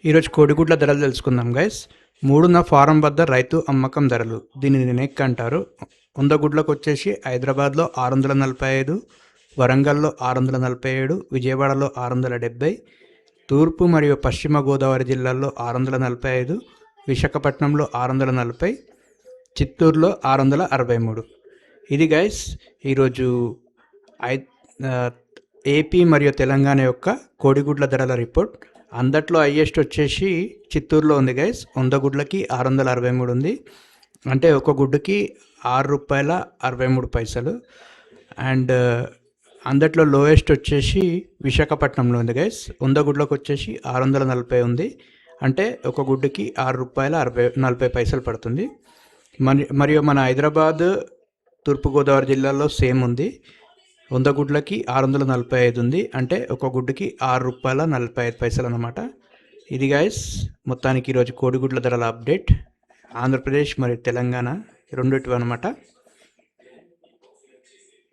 ఈరోజు కోడిగుడ్ల ధరలు తెలుసుకుందాం గైస్. మూడున్న ఫారం వద్ద రైతు అమ్మకం ధరలు, దీనిని నెక్ అంటారు. 100 గుడ్లకు వచ్చేసి హైదరాబాద్లో 645, వరంగల్లో 647, విజయవాడలో 670, తూర్పు మరియు పశ్చిమ గోదావరి జిల్లాల్లో 645, విశాఖపట్నంలో 640, చిత్తూరులో 663. ఇది గైస్ ఈరోజు ఏపీ మరియు తెలంగాణ యొక్క కోడిగుడ్ల ధరల రిపోర్ట్. అందట్లో హైయెస్ట్ వచ్చేసి చిత్తూరులో ఉంది గైస్. 100 గుడ్లకి 663 ఉంది, అంటే ఒక గుడ్డుకి ₹6.63. అండ్ అందట్లో లోయెస్ట్ వచ్చేసి విశాఖపట్నంలో ఉంది గైస్. 100 గుడ్లకు వచ్చేసి 640 ఉంది, అంటే ఒక గుడ్డుకి ₹6.40 పడుతుంది. మరియు మన హైదరాబాద్, తూర్పుగోదావరి జిల్లాలో సేమ్ ఉంది. 100 గుడ్లకి 645 ఉంది, అంటే ఒక గుడ్డుకి ₹6.45 అన్నమాట. ఇది గైస్ మొత్తానికి ఈరోజు కోడిగుడ్ల ధరల అప్డేట్ ఆంధ్రప్రదేశ్ మరియు తెలంగాణ రెండిటివి అనమాట.